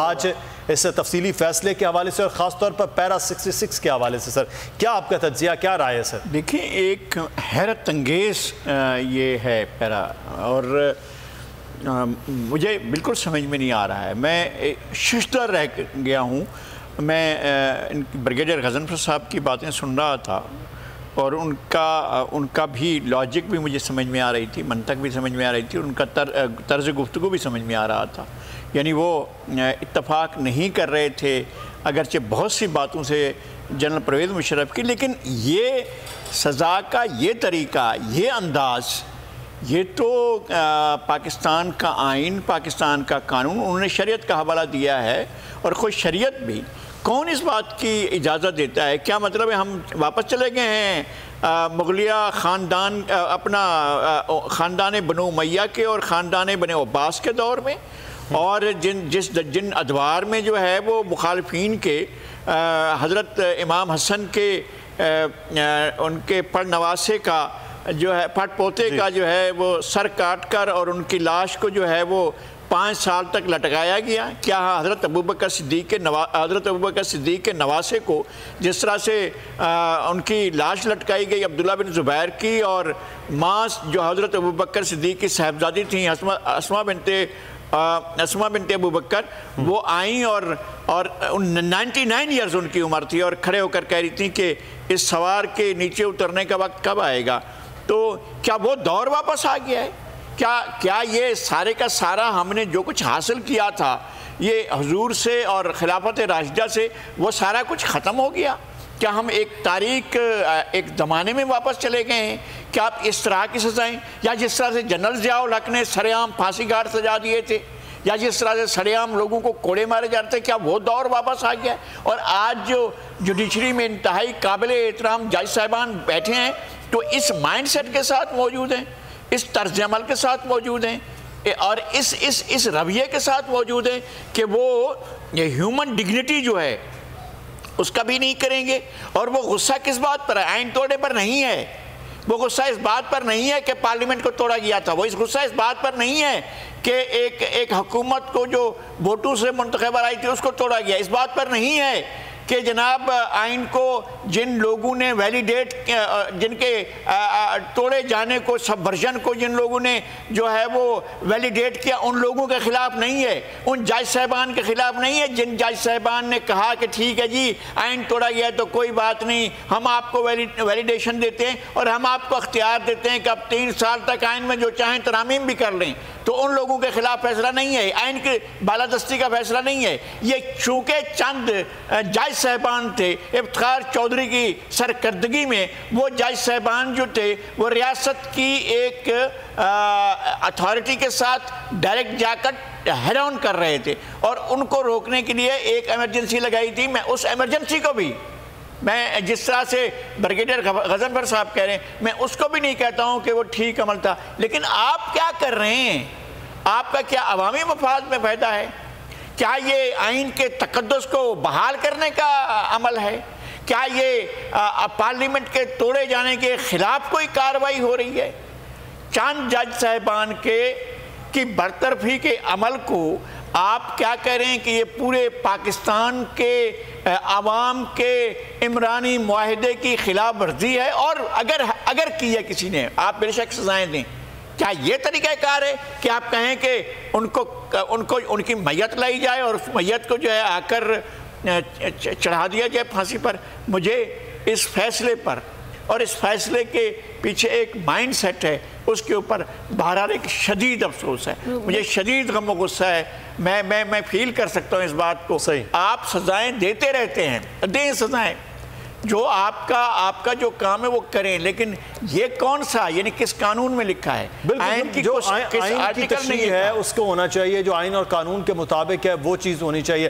آج اس تفصیلی فیصلے کے حوالے سے اور خاص طور پر پیرا 66 کے حوالے سے سر کیا آپ کا تجزیہ کیا رائے ہے سر؟ دیکھیں ایک حیرت انگیز یہ ہے پیرا اور مجھے بالکل سمجھ میں نہیں آ رہا ہے. میں ششدر رہ گیا ہوں. میں بریگیڈیئر غضنفر صاحب کی باتیں سن رہا تھا اور ان کا بھی لاجک بھی مجھے سمجھ میں آ رہی تھی, منطق بھی سمجھ میں آ رہی تھی, ان کا طرز گفتگو بھی سمجھ میں آ رہا تھا. یعنی وہ اتفاق نہیں کر رہے تھے اگرچہ بہت سی باتوں سے جنرل پرویز مشرف کی, لیکن یہ سزا کا یہ طریقہ, یہ انداز, یہ تو پاکستان کا آئین, پاکستان کا قانون, انہوں نے شریعت کا حوالہ دیا ہے. اور خود شریعت بھی کون اس بات کی اجازت دیتا ہے؟ کیا مطلب ہے ہم واپس چلے گئے ہیں مغلیہ خاندان, اپنا خاندان بنو امیہ کے اور خاندان بنو عباس کے دور میں, اور جن ادوار میں جو ہے وہ مخالفین کے حضرت امام حسن کے ان کے پڑ نواسے کا جو ہے پٹ پوتے کا جو ہے وہ سر کاٹ کر اور ان کی لاش کو جو ہے وہ 5 سال تک لٹکایا گیا. کیا حضرت ابوبکر صدیق کے نواسے کو جس طرح سے ان کی لاش لٹکائی گئی عبداللہ بن زبیر کی, اور ماں جو حضرت ابوبکر صدیق کی صاحبزادی تھیں اسما بنت ابوبکر, وہ آئیں اور 99 ایئرز ان کی عمر تھی اور کھڑے ہو کر کہہ رہی تھیں کہ اس سوار کے نیچے اترنے کا وقت کب آئے گا. تو کیا وہ دور واپس آ گیا ہے؟ کیا یہ سارے کا سارا ہم نے جو کچھ حاصل کیا تھا یہ حضور سے اور خلافت راشدہ سے, وہ سارا کچھ ختم ہو گیا؟ کیا ہم ایک تاریخ ایک زمانے میں واپس چلے گئے ہیں؟ کیا آپ اس طرح کی سزائیں, یا جس طرح سے جنرل ضیاء الحق نے سر عام پھانسی گھاٹ سجا دیے تھے, یا جس طرح سے سر عام لوگوں کو کوڑے مارے جاتے ہیں, کیا وہ دور واپس آ گیا ہے؟ اور آج جو جوڈیشری میں انتہائی قابل احترام جج صاحبان بیٹھے ہیں تو اس مائنڈ سیٹ کے ساتھ موجود ہیں, اس طرز عمل کے ساتھ موجود ہیں, اور اس رویے کے ساتھ موجود ہیں کہ وہ ہیومن ڈگنیٹی جو ہے اس کا بھی نہیں کریں گے. اور وہ غصہ کس بات پر ہے؟ آئین توڑنے پر نہیں ہے. وہ غصہ اس بات پر نہیں ہے کہ پارلیمنٹ کو توڑا گیا تھا. وہ غصہ اس بات پر نہیں ہے کہ ایک حکومت کو جو ووٹوں سے منتخب آئی تھی اس کو توڑا گیا. اس بات پر نہیں ہے کہ جناب آئین کو جن لوگوں نے ویلیڈیٹ, جن کے توڑے جانے کو, سبورژن کو جن لوگوں نے جو ہے وہ ویلیڈیٹ کیا, ان لوگوں کے خلاف نہیں ہے, ان جج صاحبان کے خلاف نہیں ہے جن جج صاحبان نے کہا کہ ٹھیک ہے جی آئین توڑا گیا تو کوئی بات نہیں, ہم آپ کو ویلیڈیشن دیتے ہیں اور ہم آپ کو اختیار دیتے ہیں کہ اب 3 سال تک آئین میں جو چاہیں ترامیم بھی کر لیں. تو ان لوگوں کے خلاف فیصلہ نہیں ہے, آئین کی بالادستی کا فیصلہ نہیں ہے. یہ چونکہ چند جج صاحبان تھے, افتخار چودھری کی سرکردگی میں وہ جج صاحبان جو تھے وہ ریاست کی ایک اتھارٹی کے ساتھ ڈائریکٹ جا کر ہیڈ آن کر رہے تھے, اور ان کو روکنے کے لیے ایک ایمرجنسی لگائی تھی. میں اس ایمرجنسی کو بھی, میں جس طرح سے بریگیڈیئر غضنفر صاحب کہہ رہے ہیں, میں اس کو بھی نہیں کہتا ہوں کہ وہ ٹھیک عمل تھا, لیکن آپ کیا کر رہے ہیں؟ آپ کا کیا عوامی مفاد میں فائدہ ہے؟ کیا یہ آئین کے تقدس کو بحال کرنے کا عمل ہے؟ کیا یہ پارلیمنٹ کے توڑے جانے کے خلاف کوئی کارروائی ہو رہی ہے؟ چند جج صاحبان کی برطرفی کے عمل کو آپ کیا کہہ رہے ہیں کہ یہ پورے پاکستان کے عوام کے عمرانی معاہدے کی خلاف ورزی ہے؟ اور اگر کی ہے کسی نے, آپ بے شک سزائیں دیں. کیا یہ طریقہ کار ہے کہ آپ کہیں کہ ان کی میت لائی جائے اور اس میت کو جو ہے آ کر چڑھا دیا جائے پھانسی پر؟ مجھے اس فیصلے پر اور اس فیصلے کے پیچھے ایک مائنڈ سیٹ ہے, اس کے اوپر بہرحال ایک شدید افسوس ہے, مجھے شدید غم و غصہ ہے. میں فیل کر سکتا ہوں اس بات کو. آپ سزائیں دیتے رہتے ہیں, دیں سزائیں, جو آپ کا جو کام ہے وہ کریں, لیکن یہ کون سا, یعنی کس قانون میں لکھا ہے؟ آئین کی جو آئین کی تشریح ہے اس کو ہونا چاہیے, جو آئین اور قانون کے مطابق ہے وہ چیز ہونی چاہیے.